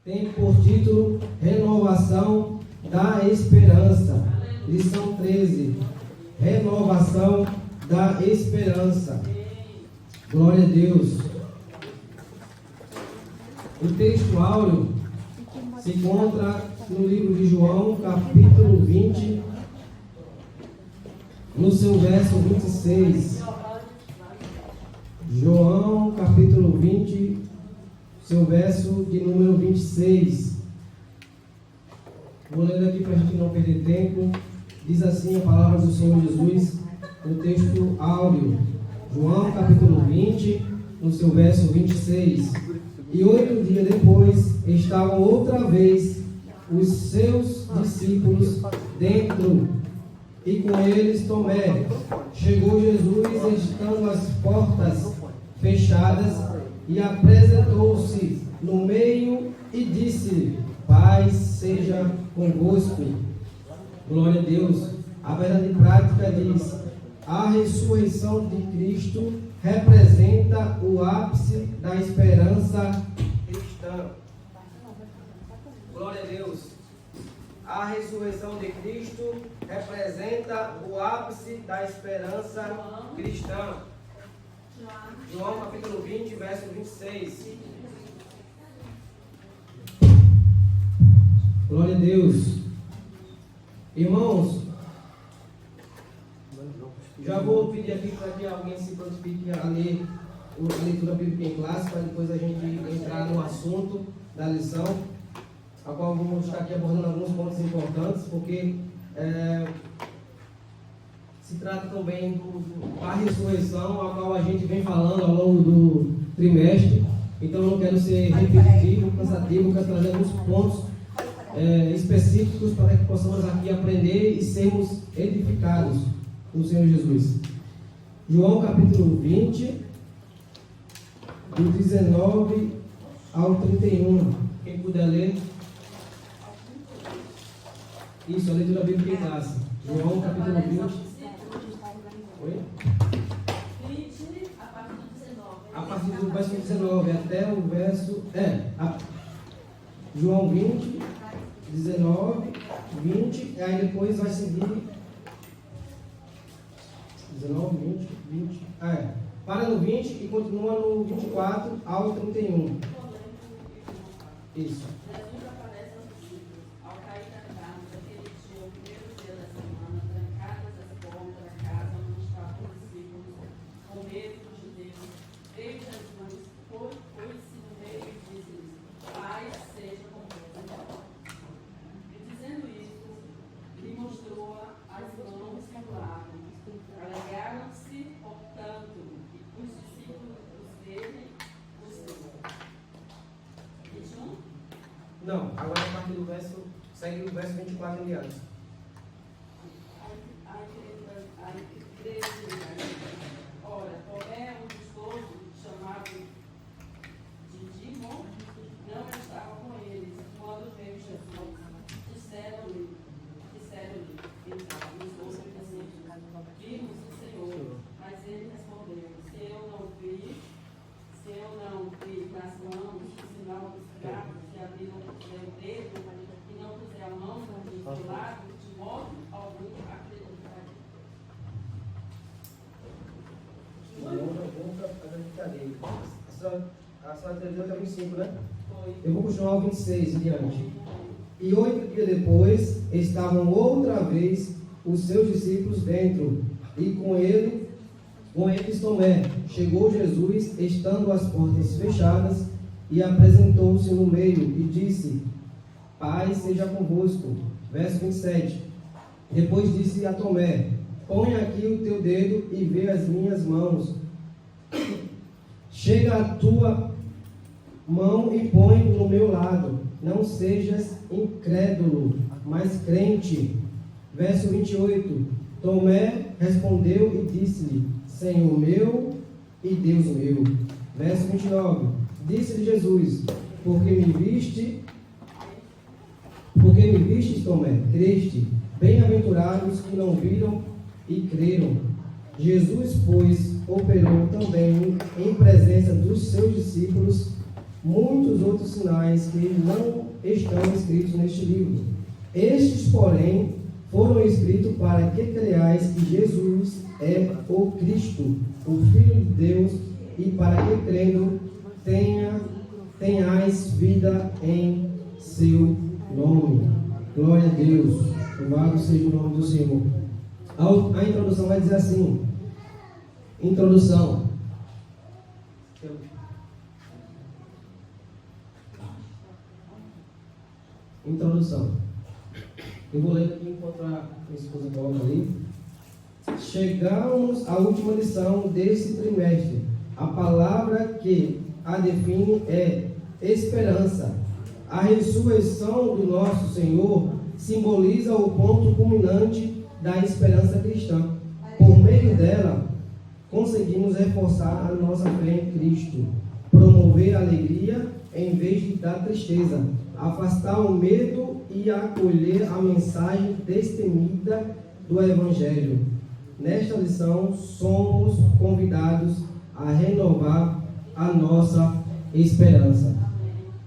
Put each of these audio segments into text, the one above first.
tem por título Renovação da Esperança. Lição 13. Renovação da Esperança. Glória a Deus. O texto áureo se encontra no livro de João, capítulo 20, no seu verso 26. João, capítulo 20, seu verso de número 26. Vou ler aqui para a gente não perder tempo. Diz assim a palavra do Senhor Jesus, no texto áureo. João, capítulo 20, no seu verso 26. E 8 dias depois, estavam outra vez os seus discípulos dentro, e com eles Tomé. Chegou Jesus, estando as portas fechadas, e apresentou-se no meio e disse: Paz seja convosco. Glória a Deus. A verdade prática diz: a ressurreição de Cristo representa o ápice da esperança cristã. Glória a Deus. A ressurreição de Cristo representa o ápice da esperança cristã. João capítulo 20, verso 26. Glória a Deus. Irmãos, já vou pedir aqui para que alguém se prontifique a ler a leitura bíblica em classe, para depois a gente entrar no assunto da lição, a qual vamos estar aqui abordando alguns pontos importantes, porque se trata também da ressurreição, a qual a gente vem falando ao longo do trimestre. Então eu não quero ser repetitivo, cansativo, quero trazer alguns pontos específicos para que possamos aqui aprender e sermos edificados no Senhor Jesus. João capítulo 20, do 19 ao 31. Quem puder ler. Isso, a leitura bíblica em classe. João capítulo 20. Oi? A partir do verso 19 até o verso. João 20, 19, 20, e aí depois vai seguir 19, 20. Para no 20 e continua no 24 ao 31. Isso. Não, agora a partir do verso, segue o verso 24 em diante. Ora, Tomé, um dos doze, chamado Didimo, não estava com eles quando veio Jesus. Disseram-lhe, então, os doze discípulos: vimos o Senhor. Mas ele respondeu: se eu não vi nas mãos o sinal dos cravos que abriram o dedo e não puser a mão do lado, de modo algum acreditarei. A senhora entendeu até o 25, né? Foi. Eu vou continuar o 26 em diante. E 8 dias depois, estavam outra vez os seus discípulos dentro, e com eles Tomé. Chegou Jesus, estando as portas fechadas, e apresentou-se no meio, e disse: Paz seja convosco. Verso 27. Depois disse a Tomé: Põe aqui o teu dedo e vê as minhas mãos. Chega a tua mão e põe no meu lado. Não sejas incrédulo, mas crente. Verso 28. Tomé respondeu e disse-lhe: Senhor meu e Deus meu. Verso 29. Disse-lhe Jesus: Porque me vistes, Tomé, creste. Bem-aventurados que não viram e creram. Jesus, pois, operou também em presença dos seus discípulos muitos outros sinais que não estão escritos neste livro. Estes, porém, foram escritos para que creiais que Jesus é o Cristo, o Filho de Deus, e para que, crendo, tenhais vida em seu nome. Glória a Deus. Louvado seja o nome do Senhor. A introdução vai dizer assim. Introdução. Introdução. Eu vou ler aqui enquanto a minha esposa coloca ali. Chegamos à última lição desse trimestre. A palavra que a define é esperança. A ressurreição do nosso Senhor simboliza o ponto culminante da esperança cristã. Por meio dela, conseguimos reforçar a nossa fé em Cristo, promover a alegria em vez de dar tristeza, afastar o medo e acolher a mensagem destemida do Evangelho. Nesta lição, somos convidados a renovar a nossa esperança.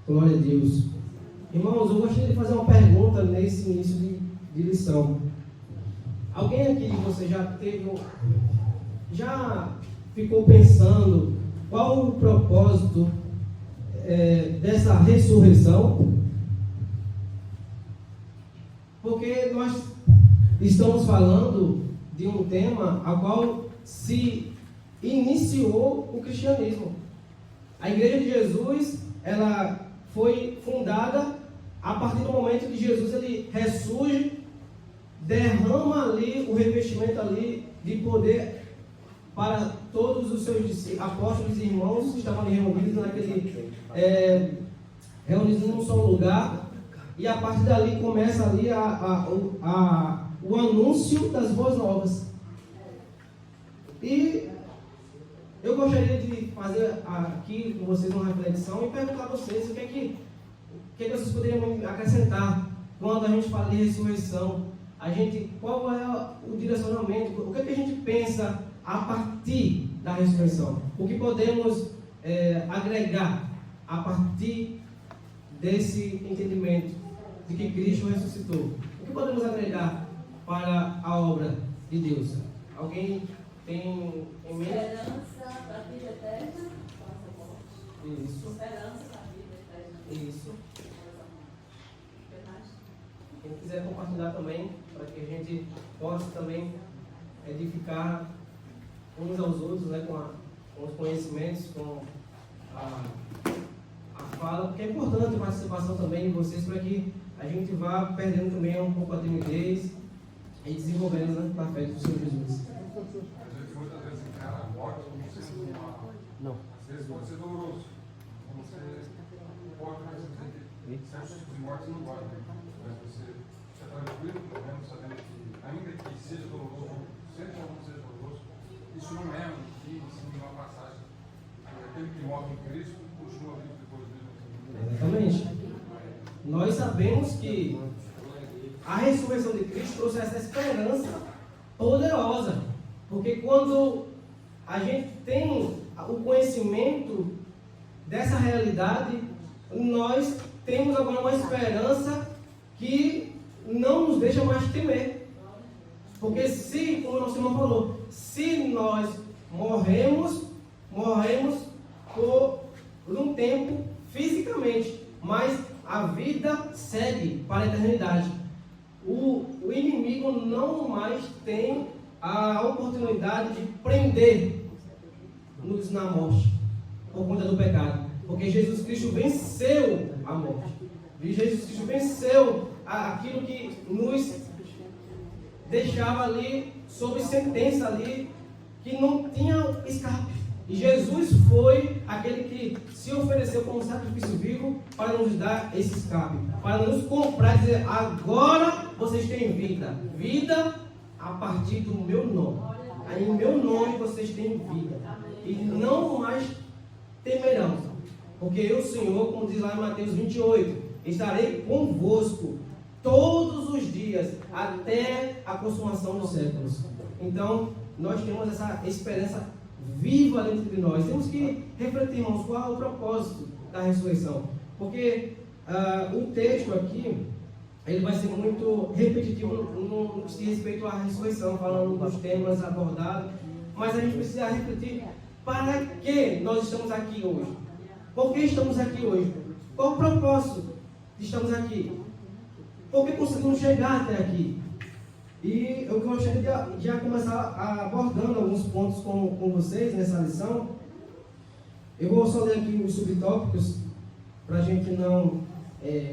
Glória a Deus. Irmãos, eu gostaria de fazer uma pergunta nesse início de lição. Alguém aqui de você já ficou pensando qual o propósito dessa ressurreição? Porque nós estamos falando de um tema a qual se iniciou o cristianismo. A Igreja de Jesus, ela foi fundada a partir do momento que Jesus ele ressurge, derrama ali o revestimento ali de poder para todos os seus apóstolos e irmãos que estavam ali reunidos reunidos num só lugar, e a partir dali começa ali o anúncio das boas novas. E eu gostaria de fazer aqui com vocês uma reflexão e perguntar a vocês o que vocês poderiam acrescentar quando a gente fala de ressurreição. Qual é o direcionamento? O que a gente pensa a partir da ressurreição? O que podemos agregar a partir desse entendimento de que Cristo ressuscitou? O que podemos agregar para a obra de Deus? Alguém tem em mente? Esperança da vida eterna. Isso. Esperança da vida eterna. Isso. Quem quiser compartilhar também, para que a gente possa também edificar uns aos outros, né, com os conhecimentos, com a fala, porque é importante a participação também de vocês, para que a gente vá perdendo também um pouco a timidez e desenvolvendo, né, na fé do Senhor Jesus. Muitas vezes encara a morte como sendo uma. Às vezes pode ser doloroso. Você pode, mas certos tipos de morte não pode. Mas você está tranquilo, mesmo sabendo que, ainda que seja doloroso, seja ou não seja doloroso, isso não é um fim, sim, uma passagem. Aquele que morre em Cristo continua vivo depois dele. Exatamente. Nós sabemos que a ressurreição de Cristo trouxe essa esperança poderosa. Porque quando a gente tem o conhecimento dessa realidade, nós temos agora uma esperança que não nos deixa mais temer. Porque se, como o nosso irmão falou, se nós morremos por um tempo fisicamente, mas a vida segue para a eternidade. O inimigo não mais tem a oportunidade de prender-nos na morte por conta do pecado, porque Jesus Cristo venceu a morte. E Jesus Cristo venceu aquilo que nos deixava ali sob sentença ali, que não tinha escape. E Jesus foi aquele que se ofereceu como sacrifício vivo para nos dar esse escape, para nos comprar e dizer: agora vocês têm vida, vida a partir do meu nome. Aí em meu nome vocês têm vida e não mais temerão, porque eu, Senhor, como diz lá em Mateus 28, estarei convosco todos os dias até a consumação dos séculos. Então nós temos essa esperança viva dentro de nós. Temos que refletir, irmãos, qual é o propósito da ressurreição. Porque o texto aqui, ele vai ser muito repetitivo no que se respeito à ressurreição, falando dos temas abordados, mas a gente precisa refletir para que nós estamos aqui hoje. Por que estamos aqui hoje? Qual o propósito de estarmos aqui? Por que conseguimos chegar até aqui? E eu gostaria de já começar abordando alguns pontos com vocês nessa lição. Eu vou só ler aqui os subtópicos, para a gente não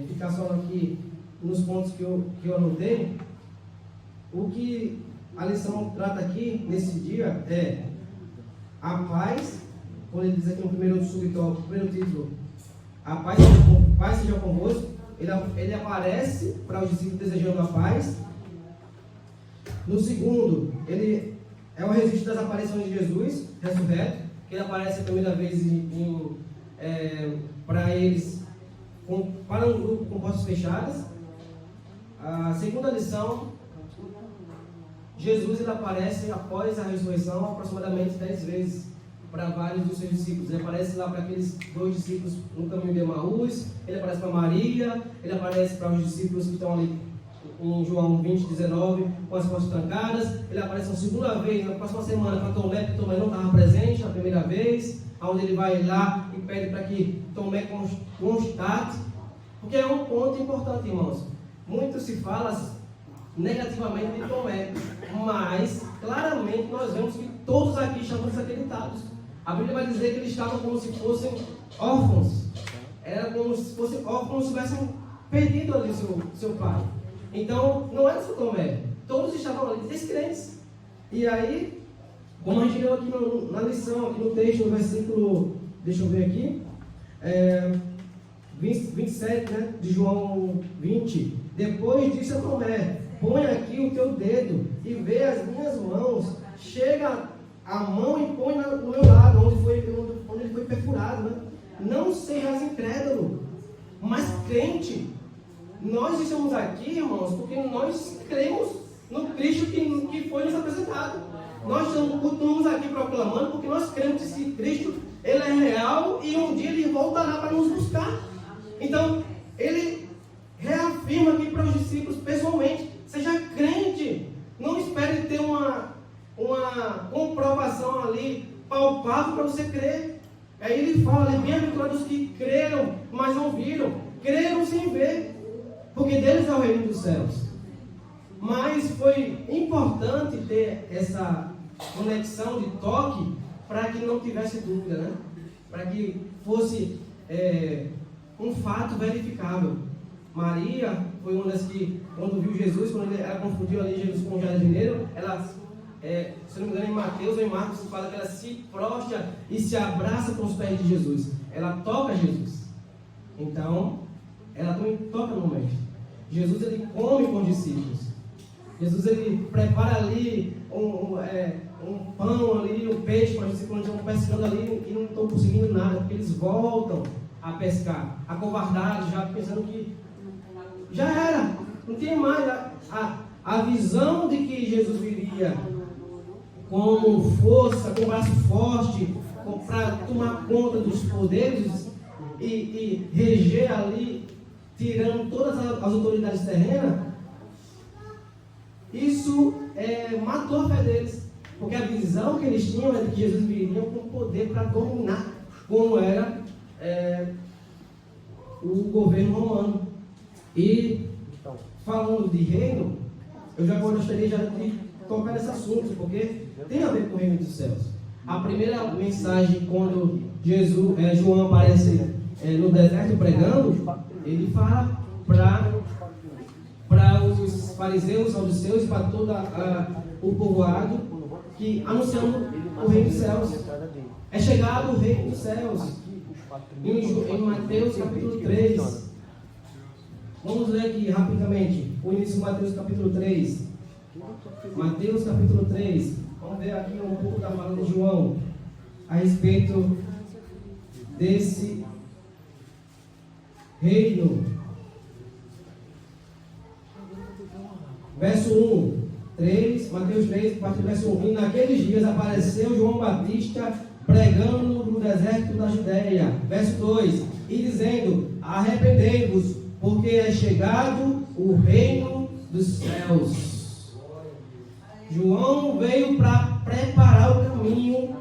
ficar só aqui nos pontos que eu anotei. O que a lição trata aqui, nesse dia, é a paz. Quando ele diz aqui no primeiro subtópico, primeiro título, a paz seja convosco. Ele aparece para os discípulos desejando a paz. No segundo, ele é o registro das aparições de Jesus ressurreto, que ele aparece a primeira vez para eles, para um grupo com portas fechadas. A segunda lição, Jesus ele aparece após a ressurreição aproximadamente 10 vezes para vários dos seus discípulos. Ele aparece lá para aqueles 2 discípulos no caminho de Emaús, ele aparece para Maria, ele aparece para os discípulos que estão ali em João 20, 19, com as portas trancadas. Ele aparece uma segunda vez, na próxima semana, para Tomé, porque Tomé não estava presente na primeira vez, onde ele vai lá e pede para que Tomé constate, porque é um ponto importante, irmãos. Muito se fala negativamente de Tomé, mas claramente nós vemos que todos aqui estavam desacreditados. A Bíblia vai dizer que eles estavam como se fossem órfãos. Era como se fossem órfãos, como se tivessem perdido ali seu pai. Então, não era só Tomé. Todos estavam ali descrentes. E aí, como a gente leu aqui na lição, aqui no texto, no versículo, deixa eu ver aqui, 27, né, de João 20. Depois disse a Tomé: põe aqui o teu dedo e vê as minhas mãos. Chega a mão e põe no meu lado, onde ele foi perfurado. Né? Não sejas incrédulo, mas crente. Nós estamos aqui, irmãos, porque nós cremos no Cristo que foi nos apresentado. Nós estamos aqui proclamando porque nós cremos que esse Cristo ele é real e um dia ele voltará para nos buscar. Então, ele reafirma aqui para os discípulos pessoalmente: seja crente. Não espere ter uma comprovação ali palpável para você crer. Aí ele fala ali: bem-aventurados os que creram, mas não viram. Creram sem ver, porque deles é o reino dos céus. Mas foi importante ter essa conexão de toque para que não tivesse dúvida, né? Para que fosse um fato verificável. Maria foi uma das que, quando viu Jesus, quando ela confundiu ali Jesus com o jardineiro, ela, se não me engano, em Mateus ou em Marcos, fala que ela se prostra e se abraça com os pés de Jesus. Ela toca Jesus. Então, ela também toca no mestre. Jesus ele come com os discípulos. Jesus ele prepara ali um pão ali, um peixe para os discípulos que estão pescando ali e não estão conseguindo nada, porque eles voltam a pescar, acovardados, já pensando que já era, não tinha mais. A visão de que Jesus viria com força, com braço forte, para tomar conta dos poderes e reger ali, tirando todas as autoridades terrenas, isso matou a fé deles. Porque a visão que eles tinham era de que Jesus viria com poder para dominar, como era o governo romano. E, falando de reino, eu já gostaria de tocar nesse assunto, porque tem a ver com o reino dos céus. A primeira mensagem, quando João aparece no deserto pregando, ele fala para os fariseus, saduceus e para todo o povoado, que anunciando o reino dos céus. É chegado o reino dos céus. Em Mateus capítulo 3. Vamos ler aqui rapidamente o início de Mateus capítulo 3. Mateus capítulo 3. Vamos ver aqui um pouco da fala de João a respeito desse reino. Verso 1, 3, Mateus 3, a partir do verso 1. E naqueles dias apareceu João Batista pregando no deserto da Judéia. Verso 2: e dizendo: arrependei-vos, porque é chegado o reino dos céus. João veio para preparar o caminho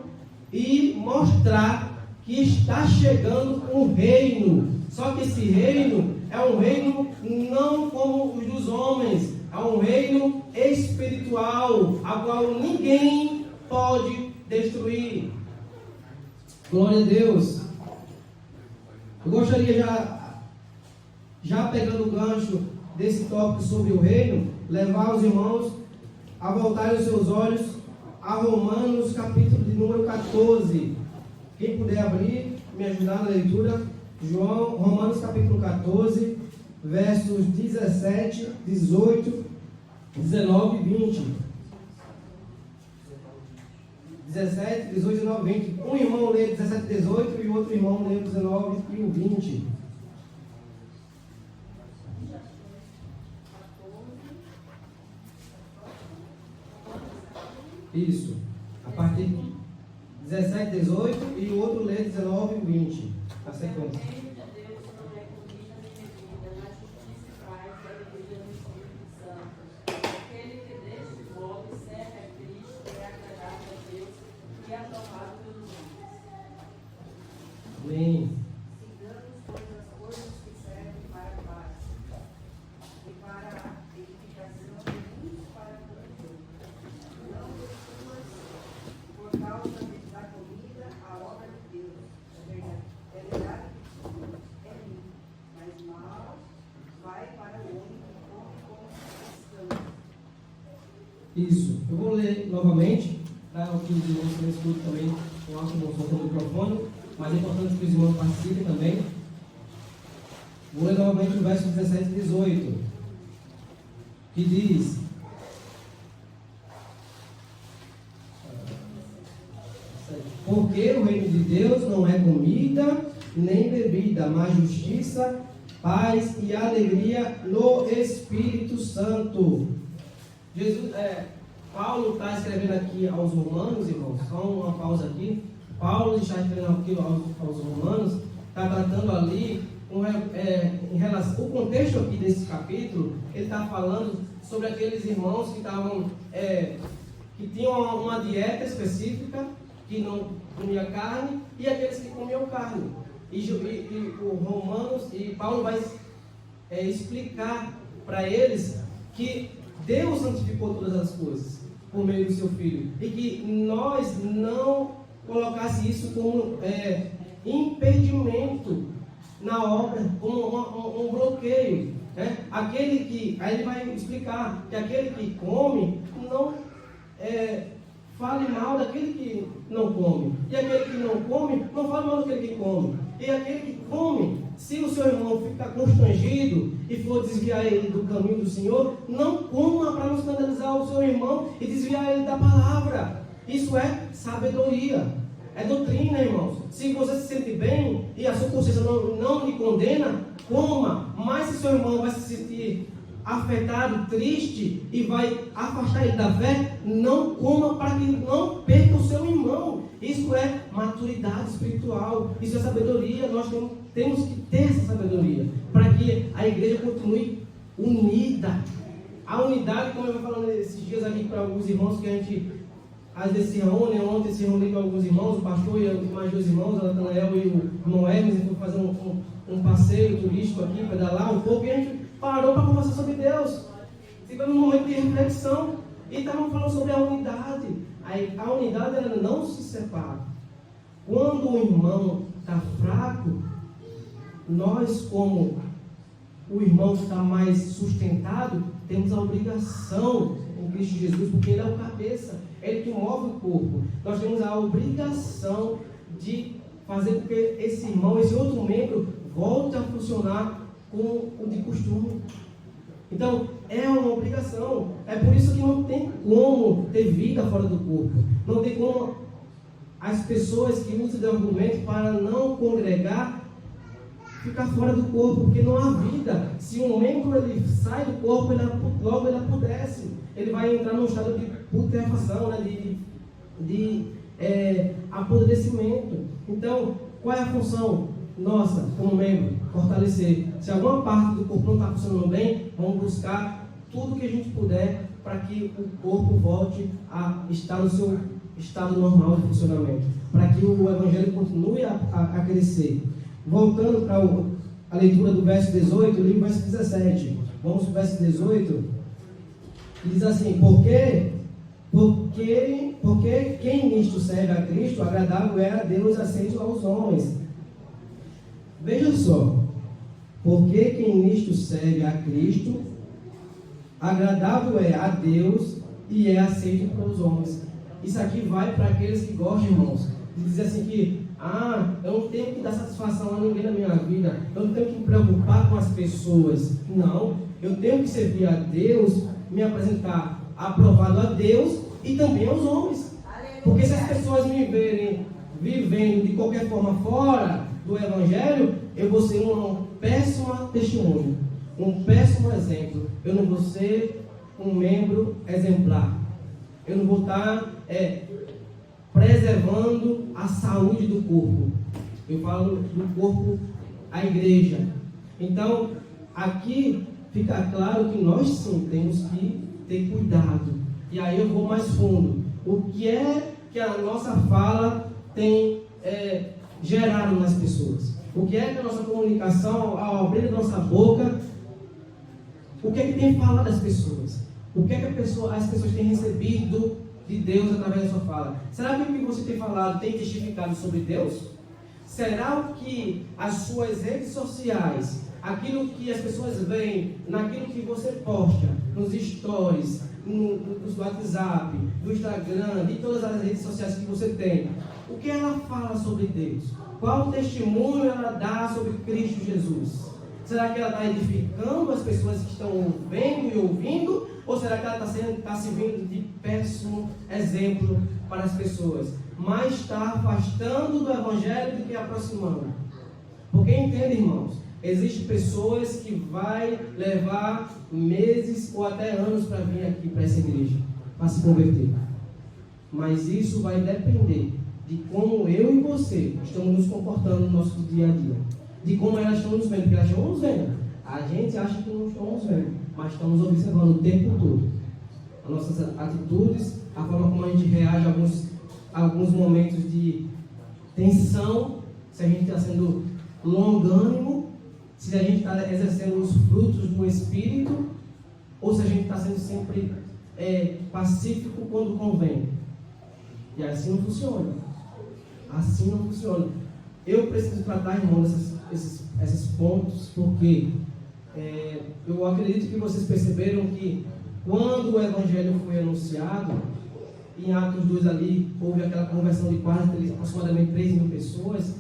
e mostrar que está chegando um reino. Só que esse reino é um reino não como os dos homens, é um reino espiritual, a qual ninguém pode destruir. Glória a Deus. Eu gostaria já pegando o gancho desse tópico sobre o reino, levar os irmãos a voltarem os seus olhos a Romanos, capítulo de número 14. Quem puder abrir, me ajudar na leitura. Romanos, capítulo 14, versos 17, 18, 19 e 20. 17, 18, 19 e 20. Um irmão lê 17 e 18 e o outro irmão lê 19 e o 20. Isso. A partir de 17, 18 e o outro lê 19 e 20. A sequência. Amém. Sigamos, pois, as coisas que servem para a paz e para a edificação de uns para com os outros. Não destruas por causa da comida a obra de Deus. É verdade que é limpo, mas mal vai para o homem que come com descanso. Isso. Eu vou ler novamente, para que os irmãos tenham escudo também com alto bom som do microfone. Mas é importante que os irmãos participem também. Vou ler novamente o verso 17 e 18, que diz: porque o reino de Deus não é comida nem bebida, mas justiça, paz e alegria no Espírito Santo. Paulo está escrevendo aqui aos romanos, irmãos, só uma pausa aqui. Paulo está escrevendo aqui aos romanos, está tratando ali em relação, o contexto aqui desse capítulo, ele está falando sobre aqueles irmãos que estavam, que tinham uma dieta específica, que não comia carne, e aqueles que comiam carne. E o Romanos, e Paulo vai explicar para eles que Deus santificou todas as coisas por meio do seu Filho, e que nós não colocasse isso como impedimento na obra, como um bloqueio. Aí ele vai explicar que aquele que come não fale mal daquele que não come, e aquele que não come não fale mal daquele que come, e aquele que come, se o seu irmão ficar constrangido e for desviar ele do caminho do Senhor, não coma para não escandalizar o seu irmão e desviar ele da palavra. Isso é sabedoria, é doutrina, irmãos. Se você se sente bem e a sua consciência não lhe condena, coma. Mas se seu irmão vai se sentir afetado, triste e vai afastar ele da fé, não coma para que não perca o seu irmão. Isso é maturidade espiritual, isso é sabedoria. Nós temos que ter essa sabedoria para que a igreja continue unida. A unidade, como eu vou falando esses dias aqui para alguns irmãos, que a gente às vezes se reúne. Ontem se reuni com alguns irmãos, o pastor e mais dois irmãos, o Natanael e o irmão Hermes, e foi fazer um passeio turístico aqui, pedalar um pouco, e a gente parou para conversar sobre Deus. Tivemos um momento de reflexão e estávamos falando sobre a unidade. A unidade, ela não se separa. Quando o irmão está fraco, nós, como o irmão está mais sustentado, temos a obrigação em Cristo Jesus, porque Ele é o cabeça, Ele que move o corpo. Nós temos a obrigação de fazer com que esse irmão, esse outro membro, volte a funcionar como o de costume. Então, é uma obrigação. É por isso que não tem como ter vida fora do corpo. Não tem como as pessoas que usam de argumento para não congregar ficar fora do corpo, porque não há vida. Se um membro ele sai do corpo, logo ele apodrece. Ele vai entrar num estado de putrefação, né? de apodrecimento. Então, qual é a função nossa como membro? Fortalecer. Se alguma parte do corpo não está funcionando bem, vamos buscar tudo que a gente puder para que o corpo volte a estar no seu estado normal de funcionamento, para que o Evangelho continue a crescer. Voltando para a leitura do verso 18, eu li o verso 17. Vamos para o verso 18. Diz assim: porque quem nisto serve a Cristo, agradável é a Deus, aceito aos homens. Veja só, porque quem nisto serve a Cristo, agradável é a Deus e é aceito pelos homens. Isso aqui vai para aqueles que gostam, irmãos, de dizer assim que eu não tenho que dar satisfação a ninguém na minha vida, eu não tenho que me preocupar com as pessoas. Não, eu tenho que servir a Deus, me apresentar aprovado a Deus e também aos homens. Porque se as pessoas me verem vivendo de qualquer forma fora do Evangelho, eu vou ser um péssimo testemunho, um péssimo exemplo. Eu não vou ser um membro exemplar. Eu não vou estar preservando a saúde do corpo. Eu falo do corpo, a igreja. Então, aqui fica claro que nós sim temos que ter cuidado. E aí eu vou mais fundo. O que é que a nossa fala tem gerado nas pessoas? O que é que a nossa comunicação, ao abrir a nossa boca, o que é que tem falado às pessoas? O que é que as pessoas têm recebido de Deus através da sua fala? Será que o que você tem falado tem testificado sobre Deus? Será que as suas redes sociais, aquilo que as pessoas veem, naquilo que você posta, nos stories, no WhatsApp, no Instagram, de todas as redes sociais que você tem, o que ela fala sobre Deus? Qual testemunho ela dá sobre Cristo Jesus? Será que ela está edificando as pessoas que estão vendo e ouvindo? Ou será que ela está servindo de péssimo exemplo para as pessoas? Mas está afastando do Evangelho do que aproximando. Porque entende, irmãos, existem pessoas que vai levar meses ou até anos para vir aqui para essa igreja, para se converter. Mas isso vai depender de como eu e você estamos nos comportando no nosso dia a dia. De como elas estão nos vendo, porque elas estão nos vendo. A gente acha que não estão nos vendo, mas estamos observando o tempo todo. As nossas atitudes, a forma como a gente reage a alguns momentos de tensão, se a gente está sendo longânimo, se a gente está exercendo os frutos do Espírito, ou se a gente está sendo sempre pacífico quando convém. E assim não funciona. Assim não funciona. Eu preciso tratar, irmão, esses pontos, porque eu acredito que vocês perceberam que quando o Evangelho foi anunciado, em Atos 2 ali, houve aquela conversão de aproximadamente 3.000 pessoas.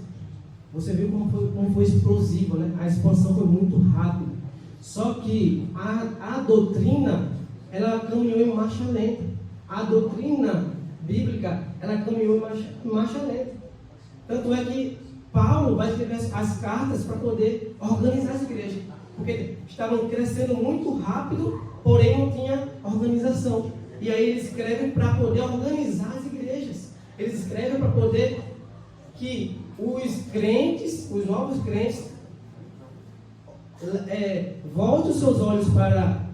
Você viu como foi explosivo, né? A expansão foi muito rápida. Só que a doutrina, ela caminhou em marcha lenta. A doutrina bíblica, ela caminhou em marcha lenta. Tanto é que Paulo vai escrever as cartas para poder organizar as igrejas. Porque estavam crescendo muito rápido, porém não tinha organização. E aí ele escreve para poder organizar as igrejas. Ele escreve para poder que os crentes, os novos crentes, voltem os seus olhos para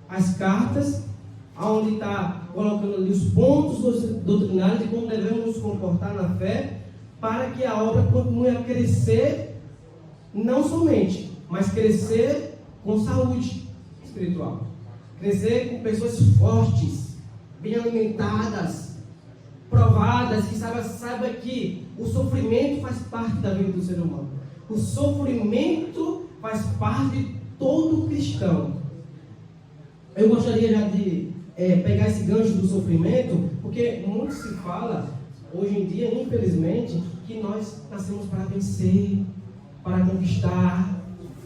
as cartas, onde está colocando ali os pontos doutrinários de como devemos nos comportar na fé, para que a obra continue a crescer, não somente, mas crescer com saúde espiritual. Crescer com pessoas fortes, bem alimentadas, provadas, que saiba que o sofrimento faz parte da vida do ser humano. O sofrimento faz parte de todo cristão. Eu gostaria já de pegar esse gancho do sofrimento, porque muito se fala hoje em dia, infelizmente, que nós nascemos para vencer, para conquistar.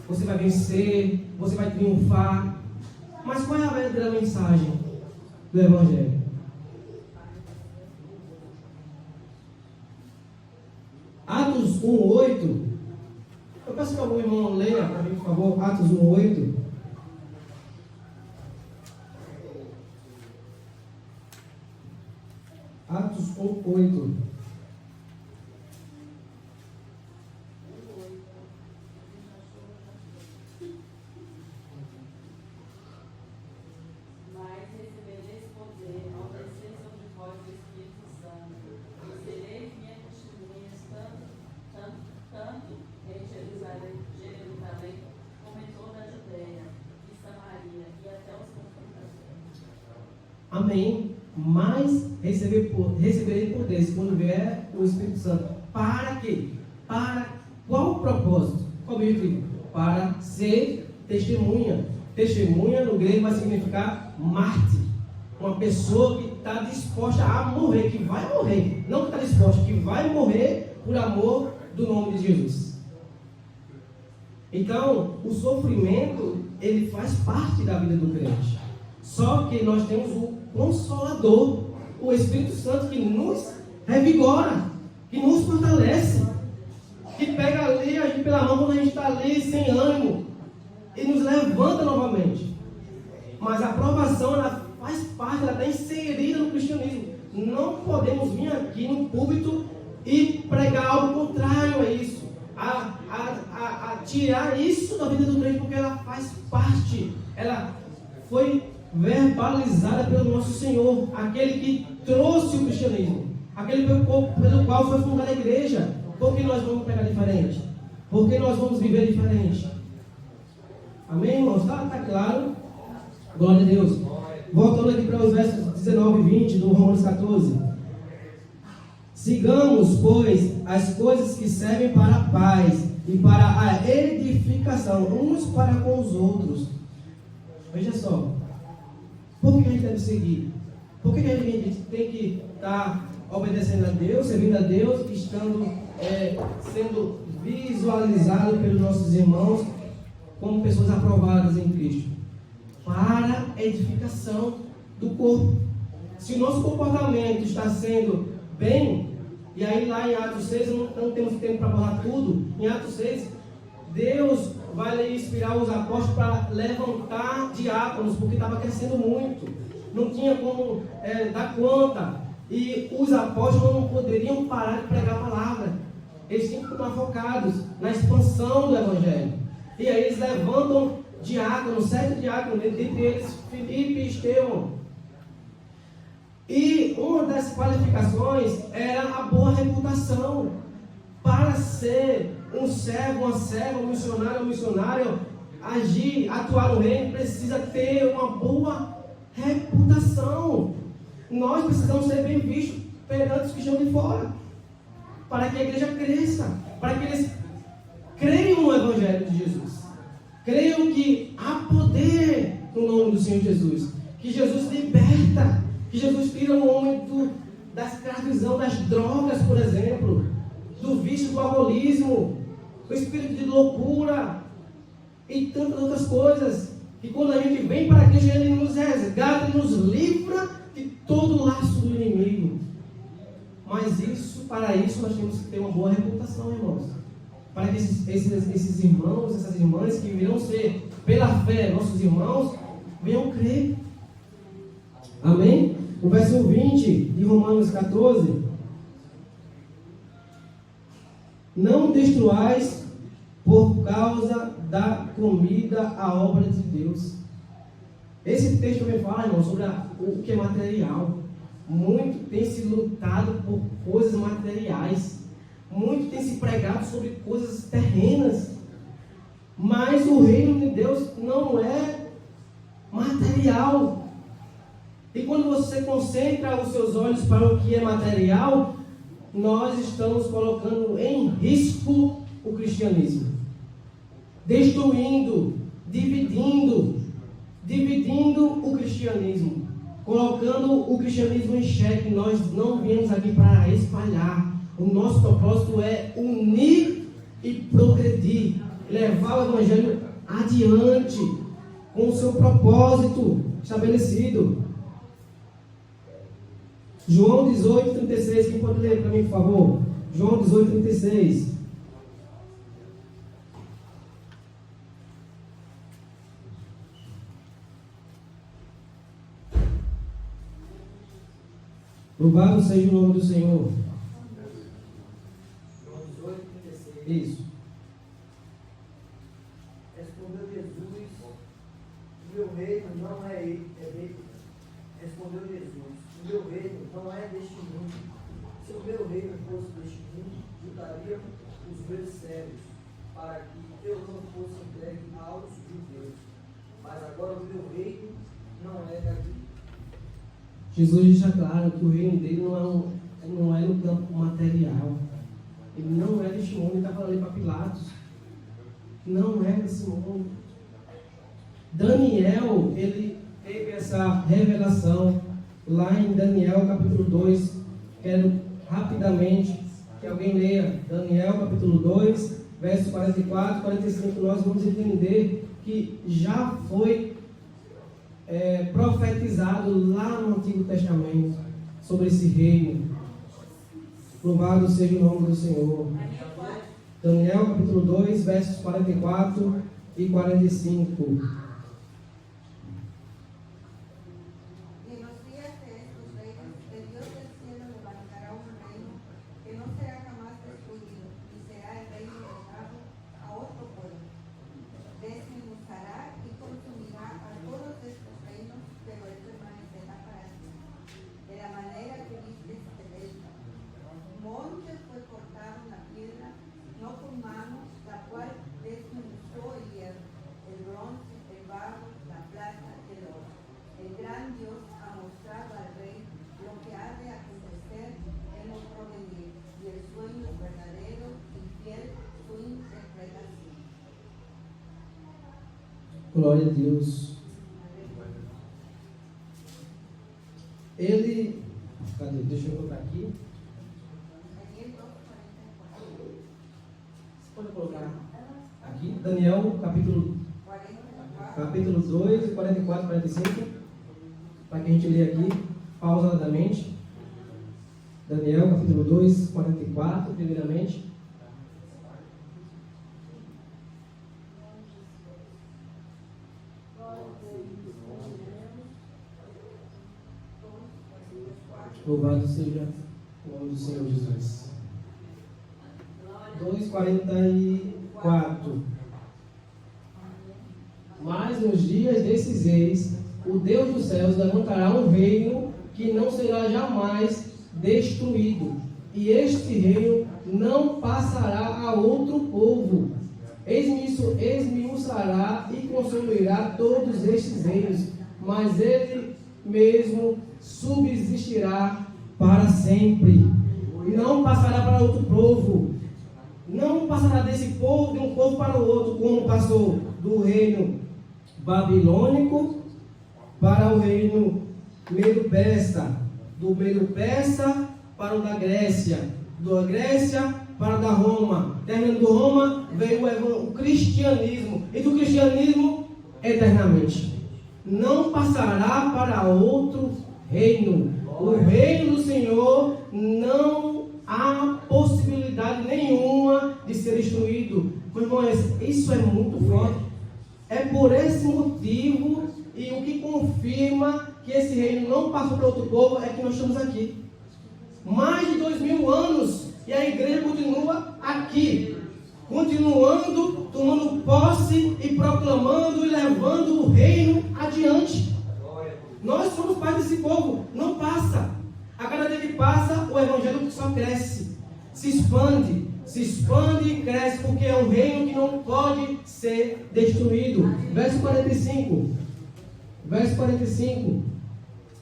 Você vai vencer, você vai triunfar. Mas qual é a verdadeira mensagem do Evangelho? Atos 1:8. Eu peço que algum irmão leia para mim, por favor, Atos 1:8. Atos 1:8. Amém. Mas receberei poderes quando vier o Espírito Santo. Para quê? Para qual o propósito? Qual o objetivo? Para ser testemunha. Testemunha no grego vai significar mártir. Uma pessoa que está disposta a morrer, que vai morrer. Não que está disposta, que vai morrer por amor do nome de Jesus. Então, o sofrimento, ele faz parte da vida do crente. Só que nós temos o Consolador, o Espírito Santo, que nos revigora, que nos fortalece, que pega ali a gente pela mão quando a gente está ali sem ânimo e nos levanta novamente. Mas a aprovação, ela faz parte, ela está inserida no cristianismo. Não podemos vir aqui no púlpito e pregar algo contrário a isso, a tirar isso da vida do crente, porque ela faz parte, ela foi verbalizada pelo nosso Senhor, aquele que trouxe o cristianismo, aquele pelo qual foi fundada a igreja. Por que nós vamos pegar diferente? Por que nós vamos viver diferente? Amém, irmãos? Está claro? Glória a Deus. Voltando aqui para os versos 19 e 20 do Romanos 14. Sigamos, pois, as coisas que servem para a paz e para a edificação, uns para com os outros. Veja só. Por que a gente deve seguir? Por que a gente tem que estar obedecendo a Deus, servindo a Deus, estando sendo visualizado pelos nossos irmãos como pessoas aprovadas em Cristo? Para a edificação do corpo. Se o nosso comportamento está sendo bem, e aí lá em Atos 6, não temos tempo para falar tudo, em Atos 6, Deus vai inspirar os apóstolos para levantar diáconos, porque estava crescendo muito, não tinha como dar conta, e os apóstolos não poderiam parar de pregar a palavra, eles tinham que estar focados na expansão do Evangelho. E aí eles levantam diáconos, 7 diáconos, entre eles Filipe e Estevão. E uma das qualificações era a boa reputação. Para ser um servo, uma serva, um missionário, agir, atuar no reino, precisa ter uma boa reputação. Nós precisamos ser bem vistos perante os que estão de fora, para que a igreja cresça, para que eles creiam no Evangelho de Jesus, creiam que há poder no nome do Senhor Jesus, que Jesus liberta, que Jesus tira o homem da escravidão das drogas, por exemplo, do vício do alcoolismo, do espírito de loucura e tantas outras coisas, que quando a gente vem para Cristo, Ele nos resgata, Ele nos livra de todo o laço do inimigo. Mas para isso nós temos que ter uma boa reputação, irmãos, para que esses irmãos, essas irmãs que virão ser pela fé nossos irmãos, venham crer. Amém? O verso 20 de Romanos 14: não destruais por causa da comida a obra de Deus. Esse texto também fala, irmão, sobre o que é material. Muito tem se lutado por coisas materiais, muito tem se pregado sobre coisas terrenas, mas o reino de Deus não é material. E quando você concentra os seus olhos para o que é material, nós estamos colocando em risco o cristianismo, destruindo, dividindo o cristianismo, colocando o cristianismo em xeque. Nós não viemos aqui para espalhar. O nosso propósito é unir e progredir, levar o Evangelho adiante com o seu propósito estabelecido. João 18:36, quem pode ler para mim, por favor? João 18:36. Louvado seja o nome do Senhor. João 18:36. Isso. Respondeu Jesus: o meu reino não é dele. Respondeu Jesus: o meu reino não é deste mundo. Se o meu reino fosse deste mundo, juntaria os meus servos, para que eu não fosse entregue aos judeus. Mas agora o meu reino não é daqui. Jesus deixa claro que o reino dele não é no campo material. Ele não é deste mundo. Ele está falando para Pilatos. Não é desse mundo. Daniel, ele teve essa revelação lá em Daniel capítulo 2. Quero rapidamente que alguém leia Daniel capítulo 2, versos 44 e 45. Nós vamos entender que já foi profetizado lá no Antigo Testamento sobre esse reino. Louvado seja o nome do Senhor. Daniel capítulo 2, versos 44 e 45. Glória a Deus. Ele... Cadê? Deixa eu botar aqui. Você pode colocar aqui. Daniel, capítulo 2, 44 e 45. Para que a gente leia aqui, pausadamente. Daniel, capítulo 2, 44, primeiramente. Louvado seja o nome do Senhor Jesus. 2:44. Mas nos dias desses reis, o Deus dos céus levantará um reino que não será jamais destruído, e este reino não passará a outro povo. Esmiuçará e consumirá todos estes reinos, mas ele mesmo subsistirá para sempre. Não passará para outro povo. Não passará desse povo, de um povo para o outro, como passou do reino babilônico para o reino medo-persa, do medo-persa para o da Grécia, da Grécia para o da Roma. Terminando do Roma veio o cristianismo, e do cristianismo eternamente. Não passará para outro reino. O reino do Senhor não há possibilidade nenhuma de ser destruído. Meus irmãos, isso é muito forte. É por esse motivo, e o que confirma que esse reino não passou para outro povo, é que nós estamos aqui. Mais de 2000 anos, e a igreja continua aqui, continuando, tomando posse e proclamando e levando o reino adiante. Nós somos parte desse povo, não passa. A cada dia que passa, o evangelho só cresce, se expande e cresce, porque é um reino que não pode ser destruído. Verso 45.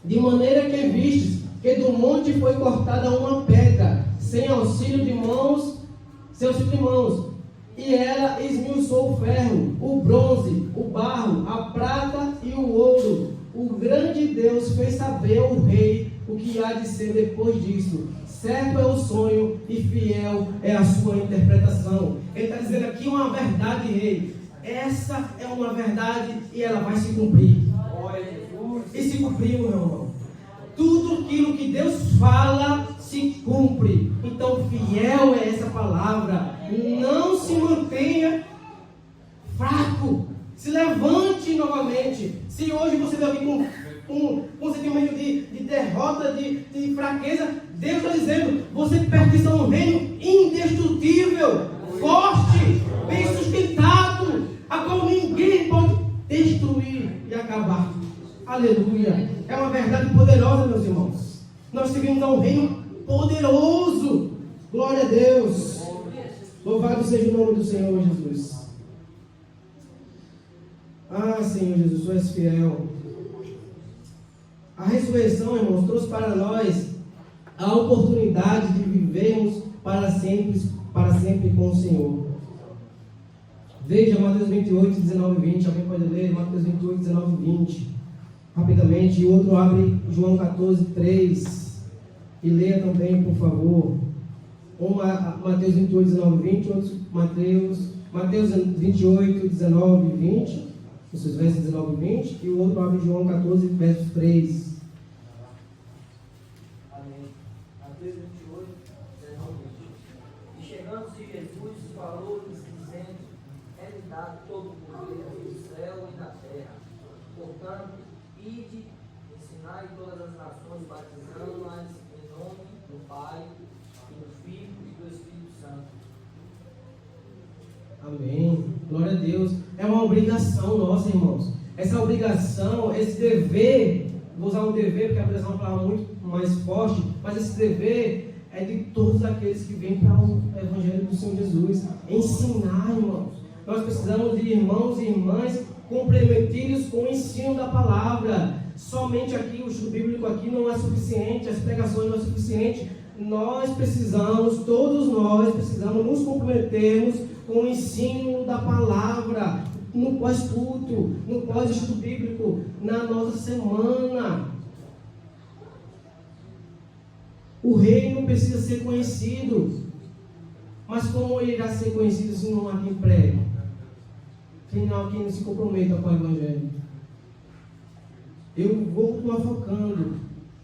De maneira que vistes que do monte foi cortada uma pedra, sem auxílio de mãos, e ela esmiuçou o ferro, o bronze, o barro, a prata e o ouro. O grande Deus fez saber ao rei o que há de ser depois disso. Certo é o sonho e fiel é a sua interpretação. Ele está dizendo aqui uma verdade, rei. Essa é uma verdade e ela vai se cumprir. E se cumpriu, meu irmão. Tudo aquilo que Deus fala se cumpre. Então, fiel é essa palavra. Não se mantenha fraco. Se levante novamente. Se hoje você veio aqui com um sentimento de derrota, de fraqueza, Deus está dizendo: você pertence a um reino indestrutível, forte, bem sustentado, a qual ninguém pode destruir e acabar. Aleluia. É uma verdade poderosa, meus irmãos. Nós servimos a um reino poderoso. Glória a Deus. Louvado seja o nome do Senhor Jesus. Ah, Senhor Jesus, tu és fiel. A ressurreição, irmãos, trouxe para nós a oportunidade de vivermos para sempre com o Senhor. Veja Mateus 28, 19 e 20. Alguém pode ler Mateus 28, 19 e 20 rapidamente. E o outro abre João 14, 3 e leia também, por favor. Um Mateus 28, 19 e 20, outro Mateus 28, 19 e 20, os seus versos 19 e 20, e o outro abre João 14, verso 3. Amém. Mateus 28, 19 e 20. E chegando-se Jesus, falou-lhes, dizendo: é-lhe dado todo o poder no céu e na terra. Portanto, ide, ensinai todas as nações, batizando-as em nome do Pai, e do Filho e do Espírito Santo. Amém. Glória a Deus. É uma obrigação nossa, irmãos. Essa obrigação, esse dever, vou usar um dever porque a obrigação é uma palavra muito mais forte, mas esse dever é de todos aqueles que vêm para o Evangelho do Senhor Jesus. Ensinar, irmãos. Nós precisamos de irmãos e irmãs comprometidos com o ensino da palavra. Somente aqui, o estudo bíblico aqui não é suficiente, as pregações não é suficiente. Nós precisamos, todos nós precisamos nos comprometermos com o ensino da palavra, no pós-culto, no pós-estudo bíblico, na nossa semana. O reino precisa ser conhecido, mas como ele irá ser conhecido se não há quem pregue? Quem não se comprometa com o Evangelho? Eu vou continuar focando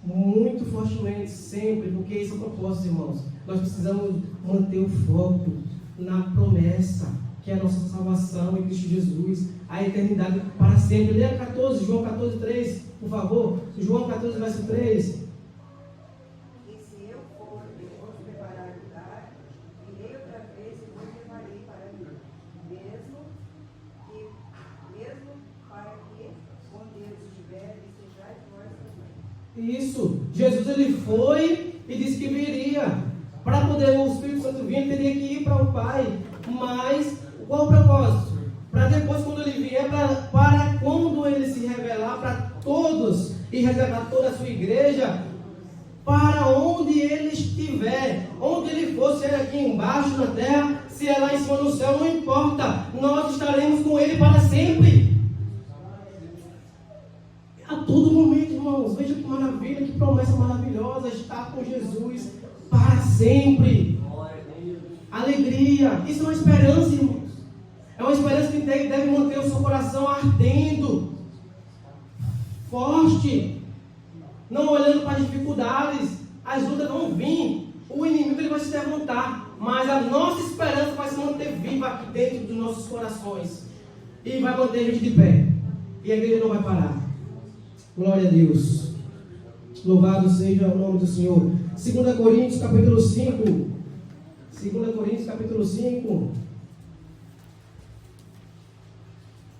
muito fortemente, sempre, porque esse é o propósito, irmãos. Nós precisamos manter o foco na promessa, que é a nossa salvação em Cristo Jesus, a eternidade para sempre. Leia 14, João 14, 3, por favor. João 14, verso 3. E se eu for, eu vou preparar lugar, irei outra vez e vos levarei para mim, mesmo para que, onde eu estiver, estejais vós também. Isso, Jesus ele foi e disse que viria. Para poder o Espírito Santo vir, ele teria que ir para o Pai. Mas qual o propósito? Para depois, quando ele vier, para quando ele se revelar para todos e resgatar toda a sua igreja, para onde ele estiver, onde ele for, se é aqui embaixo na terra, se é lá em cima no céu, não importa, nós estaremos com ele para sempre. A todo momento, irmãos, veja que maravilha, que promessa maravilhosa, estar com Jesus para sempre. Alegria, isso é uma esperança, irmãos. É uma esperança que deve manter o seu coração ardendo, forte, não olhando para as dificuldades. As lutas vão vir, o inimigo ele vai se levantar, mas a nossa esperança vai se manter viva aqui dentro dos nossos corações e vai manter a gente de pé, e a igreja não vai parar. Glória a Deus. Louvado seja o nome do Senhor. 2 Coríntios capítulo 5. 2 Coríntios capítulo 5.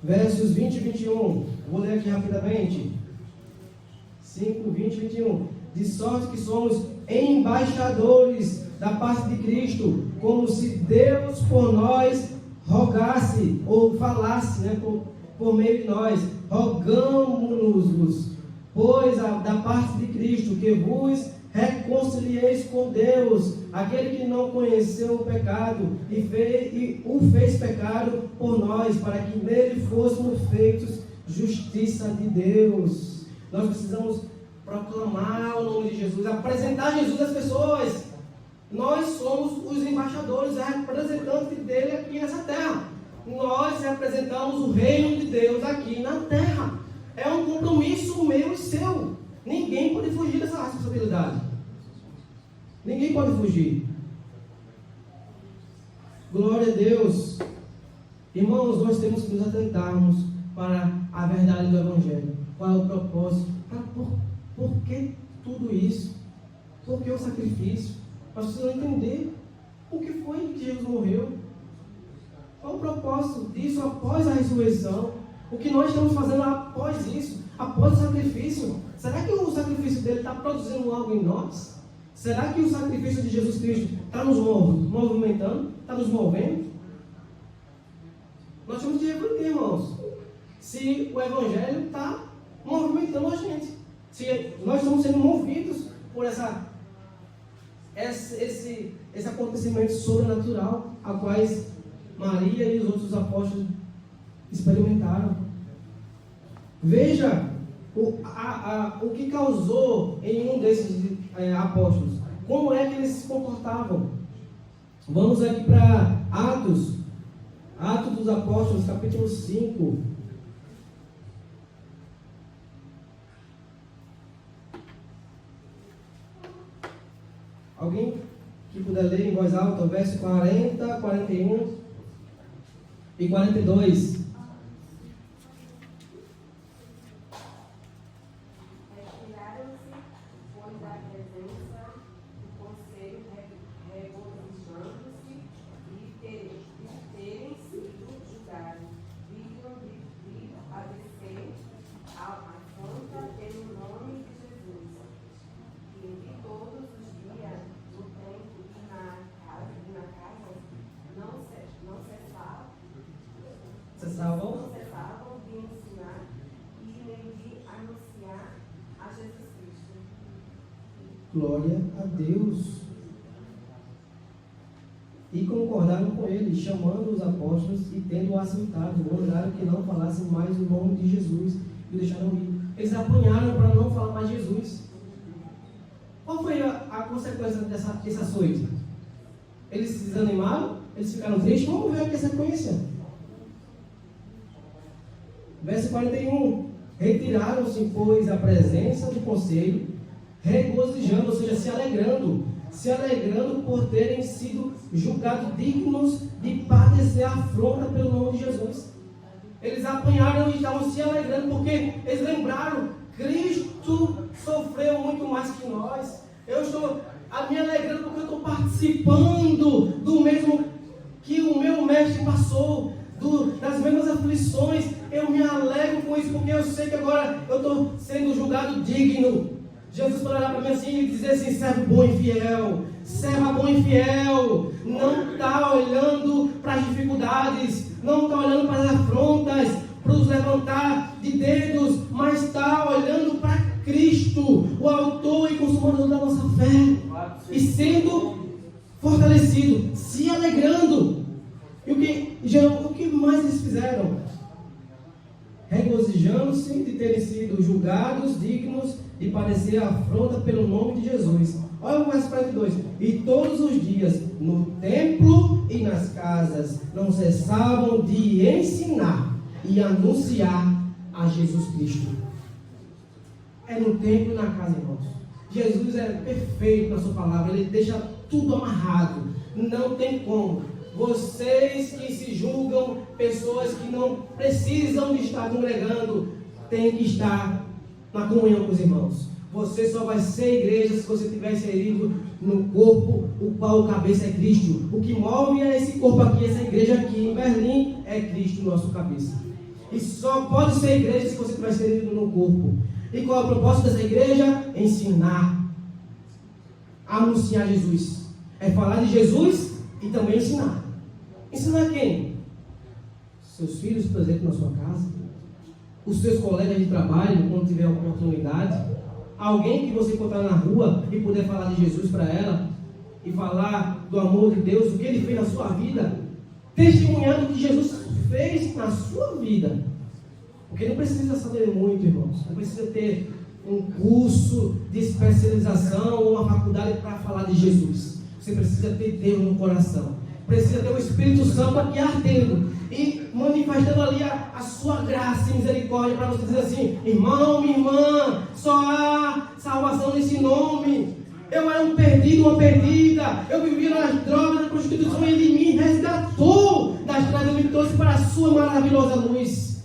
Versos 20 e 21. Vou ler aqui rapidamente. 5, 20 e 21. De sorte que somos embaixadores da parte de Cristo, como se Deus por nós rogasse, ou falasse, por meio de nós. Rogamos-vos, pois da parte de Cristo, que vos reconcilieis com Deus, aquele que não conheceu o pecado e o fez pecado por nós, para que nele fôssemos feitos justiça de Deus. Nós precisamos proclamar o nome de Jesus, apresentar Jesus às pessoas. Nós somos os embaixadores, representantes dele aqui nessa terra. Nós representamos o reino de Deus aqui na terra. É um compromisso meu e seu. Ninguém pode fugir dessa responsabilidade. Ninguém pode fugir. Glória a Deus. Irmãos, nós temos que nos atentarmos para a verdade do Evangelho. Qual é o propósito? Por que tudo isso? Por que o sacrifício? Nós precisamos entender o que foi que Jesus morreu. Qual o propósito disso após a ressurreição? O que nós estamos fazendo após isso? Após o sacrifício? Será que o sacrifício dele está produzindo algo em nós? Será que o sacrifício de Jesus Cristo está nos movimentando? Está nos movendo? Nós temos que refletir, irmãos, se o Evangelho está movimentando a gente. Se nós estamos sendo movidos por esse acontecimento sobrenatural, a quais Maria e os outros apóstolos experimentaram. Veja o que causou em um desses apóstolos. Como é que eles se comportavam? Vamos aqui para Atos dos Apóstolos, capítulo 5. Alguém que puder ler em voz alta, o verso 40, 41 e 42. Retiraram-se, pois, da presença do conselho, regozijando-se de terem sido julgados, dignos de padecer a afronta pelo nome de Jesus, e de todos os dias no templo e na casa não cessavam de ensinar e nem de anunciar a Jesus Cristo. Glória a Deus. E concordaram com ele, chamando os apóstolos e tendo-o açoitado, mandaram que não falassem mais o nome de Jesus e o deixaram ir. Eles apanharam para não falar mais Jesus. Qual foi a consequência desse açoite? Eles se desanimaram? Eles ficaram tristes? Vamos ver aqui a sequência. Verso 41. Retiraram-se, pois, da presença do conselho, regozijando, ou seja, se alegrando por terem sido julgados dignos de padecer a afronta pelo nome de Jesus. Eles apanharam e estavam se alegrando porque eles lembraram: Cristo sofreu muito mais que nós. Eu estou me alegrando porque eu estou participando do mesmo que o meu mestre passou, das mesmas aflições. Eu me alegro com isso porque eu sei que agora eu estou sendo julgado digno. Jesus pode olhar para mim assim e dizer assim: servo bom e fiel, serva bom e fiel. Não está olhando para as dificuldades, não está olhando para as afrontas, para os levantar de dedos, mas está olhando para Cristo, o autor e consumador da nossa fé, e sendo fortalecido, se alegrando. E o que mais eles fizeram? Regozijando-se de terem sido julgados dignos de padecer a afronta pelo nome de Jesus. Olha o verso 42. E todos os dias, no templo e nas casas, não cessavam de ensinar e anunciar a Jesus Cristo. É no templo e na casa, irmãos. Jesus é perfeito na sua palavra. Ele deixa tudo amarrado. Não tem como. Vocês que se julgam pessoas que não precisam de estar congregando, têm que estar na comunhão com os irmãos. Você só vai ser igreja se você estiver inserido no corpo, o qual o cabeça é Cristo. O que move é esse corpo aqui, essa igreja aqui em Berlim, é Cristo, nosso cabeça. E só pode ser igreja se você estiver inserido no corpo. E qual é o propósito dessa igreja? Ensinar. Anunciar Jesus. É falar de Jesus e também ensinar. Ensinar quem? Seus filhos, por exemplo, na sua casa. Os seus colegas de trabalho, quando tiver oportunidade. Alguém que você encontrar na rua e puder falar de Jesus para ela. E falar do amor de Deus, o que Ele fez na sua vida. Testemunhando o que Jesus fez na sua vida. Porque não precisa saber muito, irmãos. Não precisa ter um curso de especialização ou uma faculdade para falar de Jesus. Você precisa ter Deus no coração. Precisa ter o Espírito Santo aqui ardendo e manifestando ali a sua graça e misericórdia para você dizer assim: irmão, minha irmã, só há salvação nesse nome. Eu era um perdido, uma perdida. Eu vivia nas drogas, na prostituição, e Ele me resgatou das trevas e me trouxe para a sua maravilhosa luz.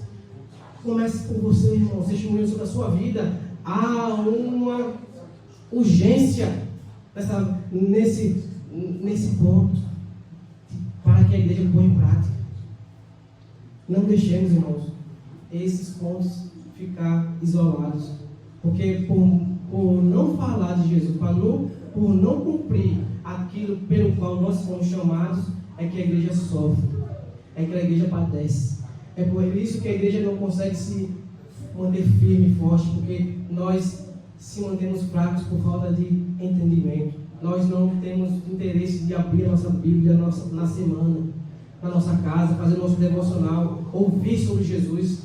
Comece por você, irmão, testemunho sobre a sua vida. Há uma urgência nesse ponto, para que a igreja ponha em prática. Não deixemos, irmãos, esses pontos ficar isolados, porque por não falar de Jesus, por não cumprir aquilo pelo qual nós fomos chamados, é que a igreja sofre, é que a igreja padece. É por isso que a igreja não consegue se manter firme e forte, porque nós se mantemos fracos por falta de entendimento. Nós não temos interesse de abrir a nossa Bíblia na semana, na nossa casa, fazer nosso devocional, ouvir sobre Jesus,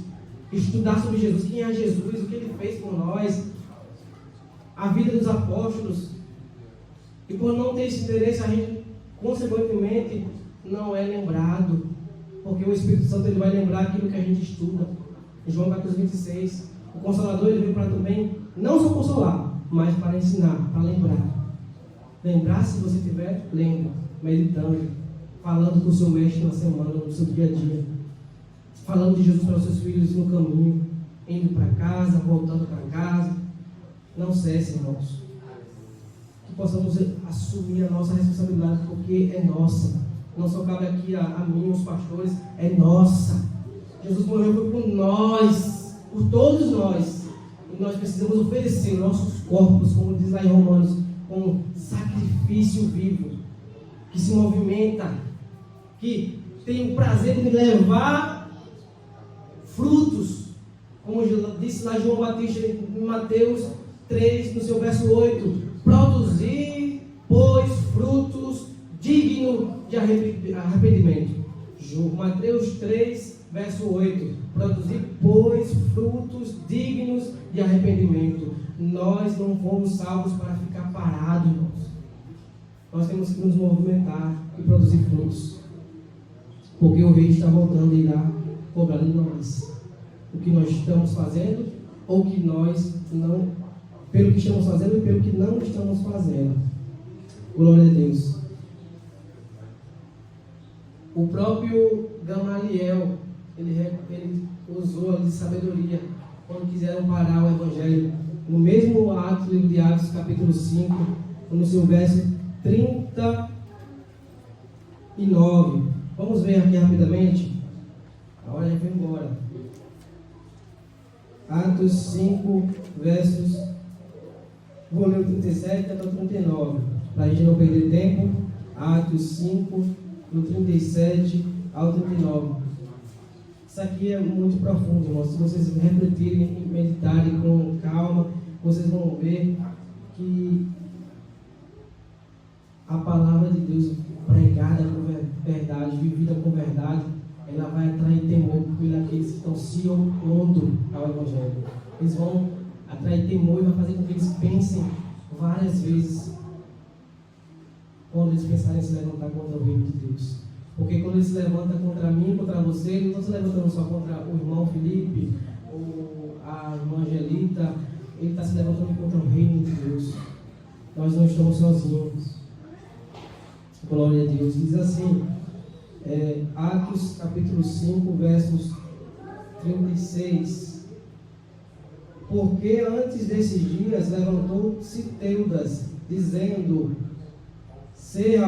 estudar sobre Jesus, quem é Jesus, o que Ele fez por nós, a vida dos apóstolos. E por não ter esse interesse, a gente, consequentemente, não é lembrado, porque o Espírito Santo ele vai lembrar aquilo que a gente estuda. Em João 14:26, o Consolador ele veio para também, não só consolar, mas para ensinar, para lembrar. Lembrar, se você tiver, lembra, meditando, falando com o seu mestre na semana, no seu dia a dia, falando de Jesus para os seus filhos no caminho, indo para casa, voltando para casa. Não cesse, irmãos. Que possamos assumir a nossa responsabilidade, porque é nossa. Não só cabe aqui a mim, os pastores, é nossa. Jesus morreu por nós, por todos nós. E nós precisamos oferecer nossos corpos, como diz lá em Romanos, como sacrifício vivo, que se movimenta, que tem o prazer de levar frutos, como disse lá João Batista em Mateus 3, no seu verso 8, produzir, pois, frutos dignos de arrependimento. Mateus 3, verso 8, produzir, pois, frutos dignos de arrependimento. Nós não fomos salvos para ficar parados, irmãos. Nós temos que nos movimentar e produzir frutos, porque o Rei está voltando e irá cobrar de nós o que nós estamos fazendo, ou que nós não, pelo que estamos fazendo e pelo que não estamos fazendo. Glória a Deus. O próprio Gamaliel, ele usou de sabedoria quando quiseram parar o Evangelho. No mesmo ato, livro de Atos, capítulo 5, no seu verso 39. Vamos ver aqui rapidamente. A hora já foi embora. Atos 5, versos. Vou ler o 37 até o 39, para a gente não perder tempo. Atos 5, do 37 ao 39. Isso aqui é muito profundo, irmãos. Se vocês refletirem e meditarem com calma, vocês vão ver que a palavra de Deus pregada com verdade, vivida com verdade, ela vai atrair temor por aqueles que estão se opondo ao Evangelho. Eles vão atrair temor e vai fazer com que eles pensem várias vezes quando eles pensarem em se levantar contra o reino de Deus. Porque quando ele se levanta contra mim, contra você, ele não está se levantando só contra o irmão Felipe ou a irmã Angelita, ele está se levantando contra o reino de Deus. Nós não estamos sozinhos. Glória a Deus. Diz assim, Atos capítulo 5, versos 36. Porque antes desses dias levantou-se Teudas, dizendo ser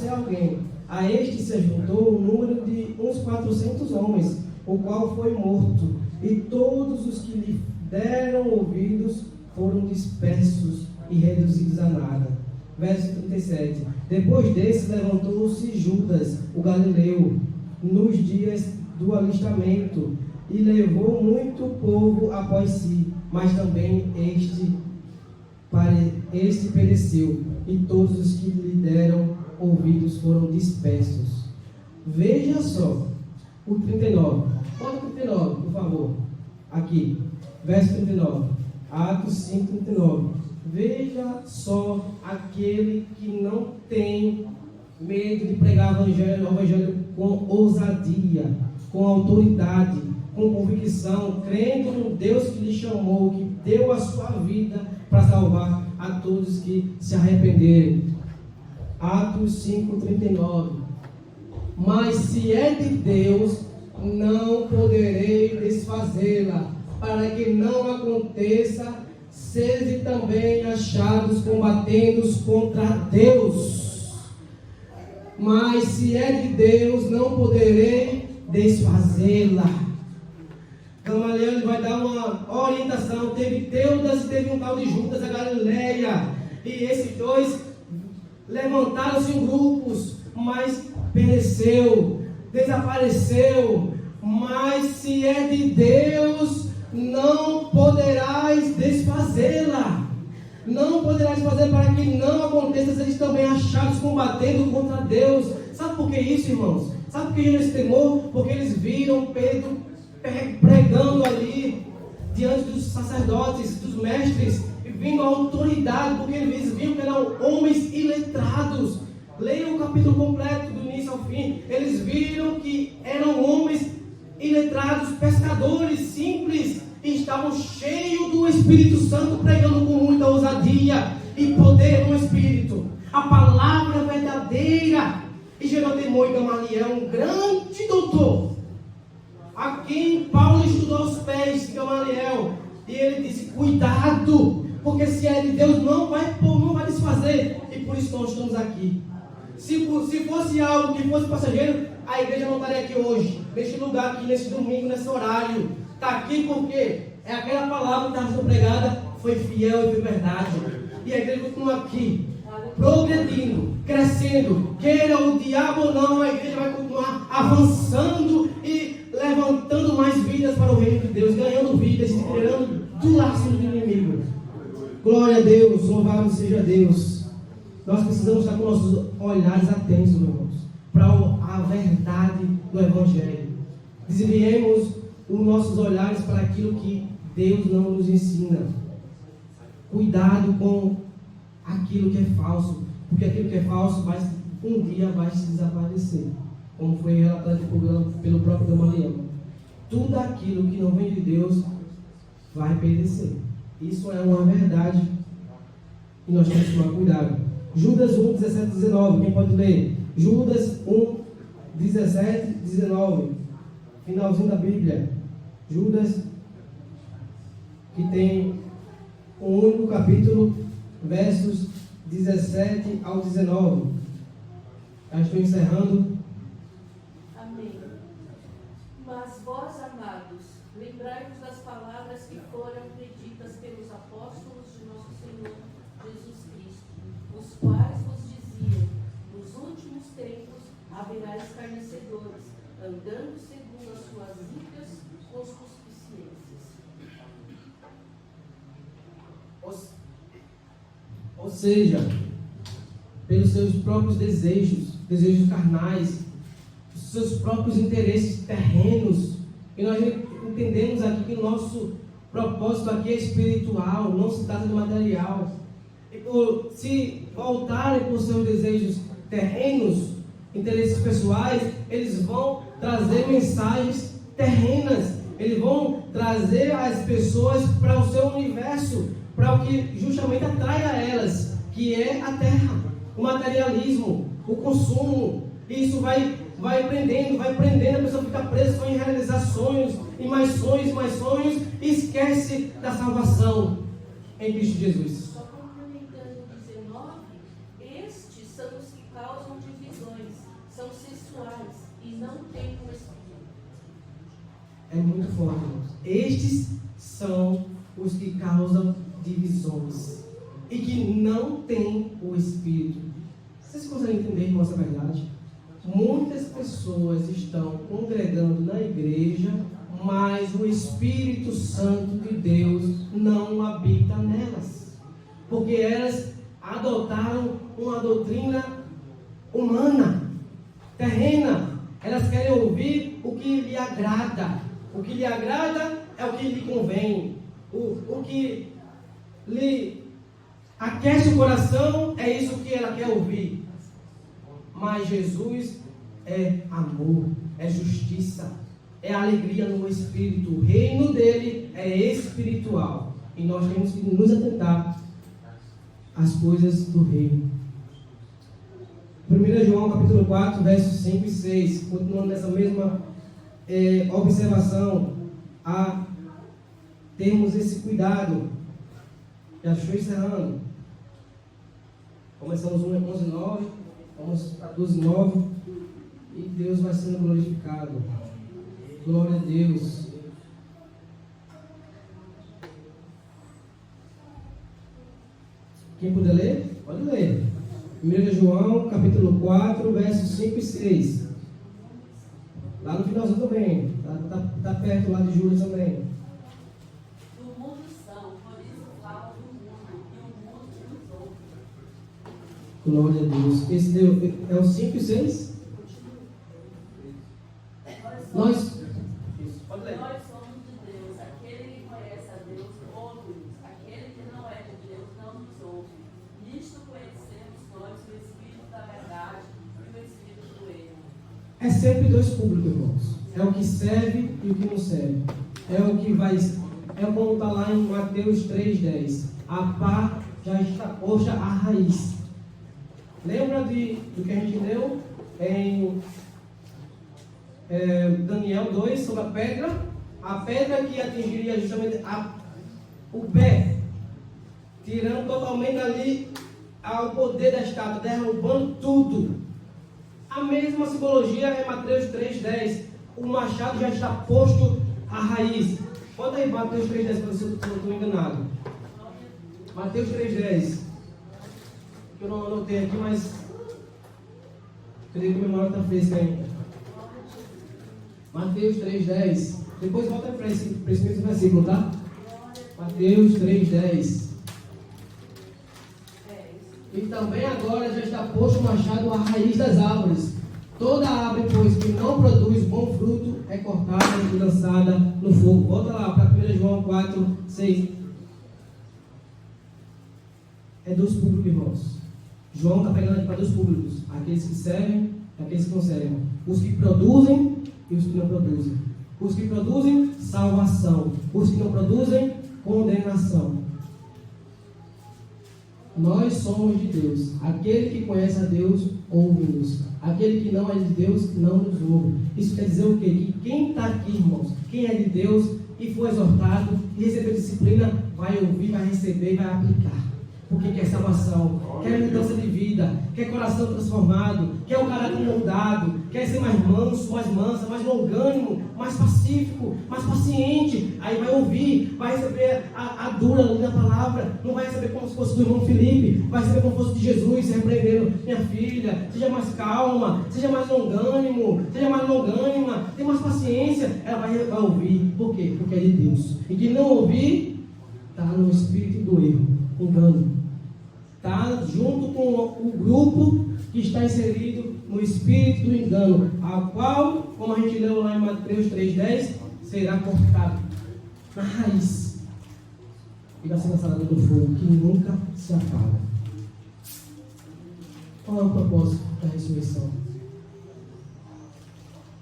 alguém. A este se juntou um número de uns 400 homens, o qual foi morto, e todos os que lhe deram ouvidos foram dispersos e reduzidos a nada. Verso 37. Depois desse levantou-se Judas, o Galileu, nos dias do alistamento, e levou muito povo após si, mas também este pereceu, e todos os que lhe deram ouvidos foram dispersos. Veja só, o 39. Bota o 39, por favor. Aqui, verso 39. Atos 5, 39. Veja só aquele que não tem medo de pregar o evangelho com ousadia, com autoridade, com convicção, crendo no Deus que lhe chamou, que deu a sua vida para salvar a todos que se arrependerem. Atos 5:39. Mas se é de Deus, não poderei desfazê-la, para que não aconteça, sede também achados combatendo contra Deus. Mas se é de Deus, não poderei desfazê-la. Gamaliel vai dar uma orientação. Teve Teudas e teve um tal de Judas, a Galileia. E esses dois levantaram-se em grupos, mas pereceu, desapareceu. Mas se é de Deus, não poderás desfazê-la. Não poderás fazer para que não aconteça se eles também achados combatendo contra Deus. Sabe por que isso, irmãos? Sabe por que gerou esse temor? Porque eles viram Pedro pregando ali diante dos sacerdotes, dos mestres, e vindo a autoridade, porque eles viam que eram homens iletrados. Leiam o capítulo completo, do início ao fim. Eles viram que eram homens iletrados, pescadores simples, e estavam cheios do Espírito Santo, pregando com muita ousadia e poder no Espírito a palavra verdadeira. E gerou temor em Gamaliel, um grande doutor, a quem Paulo estudou aos pés de Gamaliel. E ele disse: cuidado, porque se é de Deus não vai desfazer. E por isso nós estamos aqui. Se fosse algo que fosse passageiro, a igreja não estaria aqui hoje, neste lugar aqui, nesse domingo, nesse horário. Está aqui porque é aquela palavra que estava sendo pregada, foi fiel e foi verdade. E a igreja continua aqui, progredindo, crescendo. Queira o diabo ou não, a igreja vai continuar avançando e levantando mais vidas para o reino de Deus, ganhando vidas, se tirando do laço do inimigo. Glória a Deus, louvado seja Deus. Nós precisamos estar com nossos olhares atentos, meus irmãos, para a verdade do Evangelho. Desviemos os nossos olhares para aquilo que Deus não nos ensina. Cuidado com aquilo que é falso, porque aquilo que é falso um dia vai se desaparecer, como foi relatado pelo próprio Gamaliel. Tudo aquilo que não vem de Deus vai perecer. Isso é uma verdade e nós temos que tomar cuidado. Judas 1, 17 e 19, quem pode ler? Judas 1, 17 e 19, finalzinho da Bíblia. Judas, que tem um único capítulo, versos 17 ao 19. Já estou encerrando. Amém. Mas vós, amados, lembrai-vos das palavras que foram preditas pelos apóstolos de nosso Senhor Jesus Cristo, os quais vos diziam: nos últimos tempos haverá escarnecedores, andando segundo as suas ímpias concupiscências. Ou seja, pelos seus próprios desejos carnais, os seus próprios interesses terrenos. E nós entendemos aqui que o nosso propósito aqui é espiritual, não se trata de material. E se voltarem por seus desejos terrenos, interesses pessoais, eles vão trazer mensagens terrenas. Eles vão trazer as pessoas para o seu universo, para o que justamente atrai a elas, que é a terra, o materialismo, o consumo. E isso vai prendendo, a pessoa fica presa só em realizar sonhos, e mais sonhos, e esquece da salvação em Cristo Jesus. Só complementando o 19, estes são os que causam divisões, são sensuais e não têm o Espírito. É muito forte, irmãos. Estes são os que causam divisões e que não têm o Espírito. Vocês conseguem entender, irmão, essa verdade? Muitas pessoas estão congregando na igreja, mas o Espírito Santo de Deus não habita nelas, porque elas adotaram uma doutrina humana, terrena. Elas querem ouvir o que lhe agrada. O que lhe agrada é o que lhe convém. O que lhe aquece o coração é isso que ela quer ouvir. Mas Jesus é amor, é justiça, é alegria no Espírito. O reino dele é espiritual. E nós temos que nos atentar às coisas do reino. 1 João capítulo 4, versos 5 e 6, continuando nessa mesma observação, a termos esse cuidado. Já estou encerrando. Começamos 11:9, vamos a 12:9, e Deus vai sendo glorificado. Glória a Deus. Quem puder ler, pode ler. 1 João, capítulo 4, versos 5 e 6. Lá no finalzinho também. Está perto lá de Judas também. Do mundo são, por isso falam do mundo, e o mundo Glória a Deus. Esse Deus é o 5 e 6? Nós. Isso, pode ler. Nós somos de Deus. Aquele que conhece a Deus ouve-nos. Aquele que não é de Deus não nos ouve. Nisto conhecemos nós o Espírito da verdade e o Espírito do erro. É sempre dois públicos, irmãos. É o que serve e o que não serve. É o que vai. É como está lá em Mateus 3,10. A pá já está posta a raiz. Lembra do que a gente leu em Daniel 2 sobre a pedra? A pedra que atingiria justamente o pé, tirando totalmente ali o poder da estátua, derrubando tudo. A mesma simbologia é Mateus 3,10. O machado já está posto à raiz. Bota aí Mateus 3,10 se eu estou enganado. Mateus 3,10. Que eu não anotei aqui, mas eu digo que a memória está fresca ainda. Mateus 3,10. Depois volta para esse mesmo versículo, tá? Mateus 3,10. E também agora já está posto o machado à raiz das árvores. Toda árvore, pois, que não produz bom fruto, é cortada e lançada no fogo. Volta lá para 1 João 4, 6. É dos públicos, irmãos. João está pegando aqui para dois públicos. Aqueles que servem e aqueles que não servem. Os que produzem e os que não produzem. Os que produzem, salvação. Os que não produzem, condenação. Nós somos de Deus. Aquele que conhece a Deus, ouve-nos. Aquele que não é de Deus, não nos ouve. Isso quer dizer o quê? Que quem está aqui, irmãos, quem é de Deus e foi exortado e recebeu disciplina, vai ouvir, vai receber e vai aplicar. Porque quer salvação, quer mudança de vida, quer coração transformado, quer o caráter moldado, quer ser mais manso, mais mansa, mais longânimo, mais pacífico, mais paciente. Aí vai ouvir, vai receber a dura ali da palavra, não vai receber como se fosse do irmão Felipe, vai receber como se fosse de Jesus, se repreendendo: minha filha, seja mais calma, seja mais longânimo, seja mais longânima, tenha mais paciência. Ela vai ouvir. Por quê? Porque é de Deus. E que não ouvir, está no espírito do erro, engano. Está junto com o grupo que está inserido no espírito do engano, a qual, como a gente leu lá em Mateus 3,10, será cortado na raiz e vai ser lançado no fogo que nunca se apaga. Qual é o propósito da ressurreição?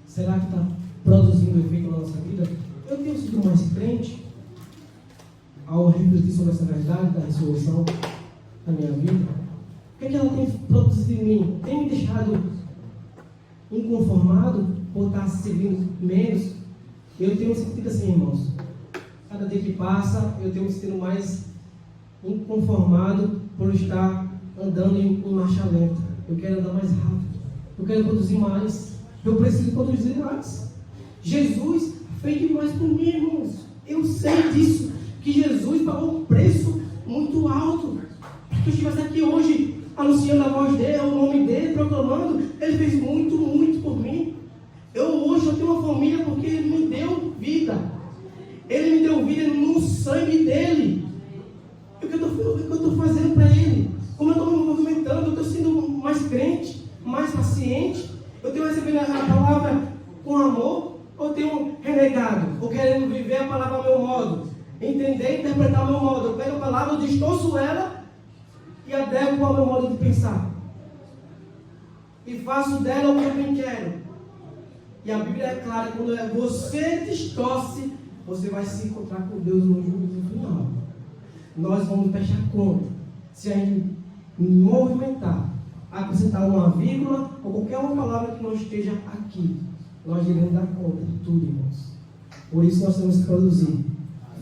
Será que está produzindo efeito na nossa vida? Eu tenho sido mais crente ao refletir sobre essa verdade da ressurreição na minha vida. O que é que ela tem produzido em mim? Tem me deixado inconformado por estar servindo menos? Eu tenho sentido assim, irmãos. Cada dia que passa, eu tenho me sentido mais inconformado por estar andando em marcha lenta. Eu quero andar mais rápido. Eu quero produzir mais. Eu preciso produzir mais. Jesus fez demais por mim, irmãos. Eu sei disso. Que Jesus pagou um preço muito alto. Para que eu estivesse aqui hoje, anunciando a voz dele, o nome dele, proclamando. Ele fez muito, muito por mim. Hoje eu tenho uma família porque ele me deu vida. Ele me deu vida no sangue dele. E o que eu estou fazendo para ele? Como eu estou me movimentando? Eu estou sendo mais crente, mais paciente. Eu tenho recebido a palavra com amor, ou tenho renegado, ou querendo viver a palavra ao meu modo, entender e interpretar ao meu modo. Eu pego a palavra, eu distorço ela e adequo ao meu modo de pensar. E faço dela o que eu bem quero. E a Bíblia é clara: quando você distorce, você vai se encontrar com Deus no juízo final. Nós vamos fechar conta. Se a gente movimentar, acrescentar uma vírgula ou qualquer uma palavra que não esteja aqui, nós iremos dar conta de tudo, irmãos. Por isso nós temos que produzir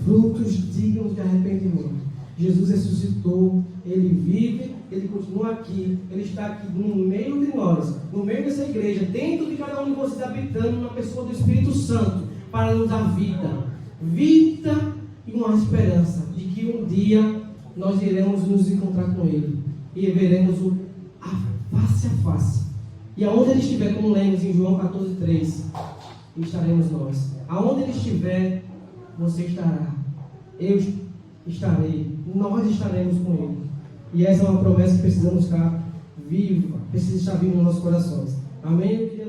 frutos dignos de arrependimento. Jesus ressuscitou, Ele vive, Ele continua aqui, Ele está aqui no meio de nós, no meio dessa igreja, dentro de cada um de vocês, habitando na pessoa do Espírito Santo, para nos dar vida e uma esperança de que um dia nós iremos nos encontrar com Ele e veremos a face a face. E aonde Ele estiver, como lemos em João 14,3, estaremos nós. Aonde Ele estiver, você estará. Eu estarei. Nós estaremos com Ele. E essa é uma promessa que precisamos estar viva, precisa estar vivo nos nossos corações. Amém? Eu queria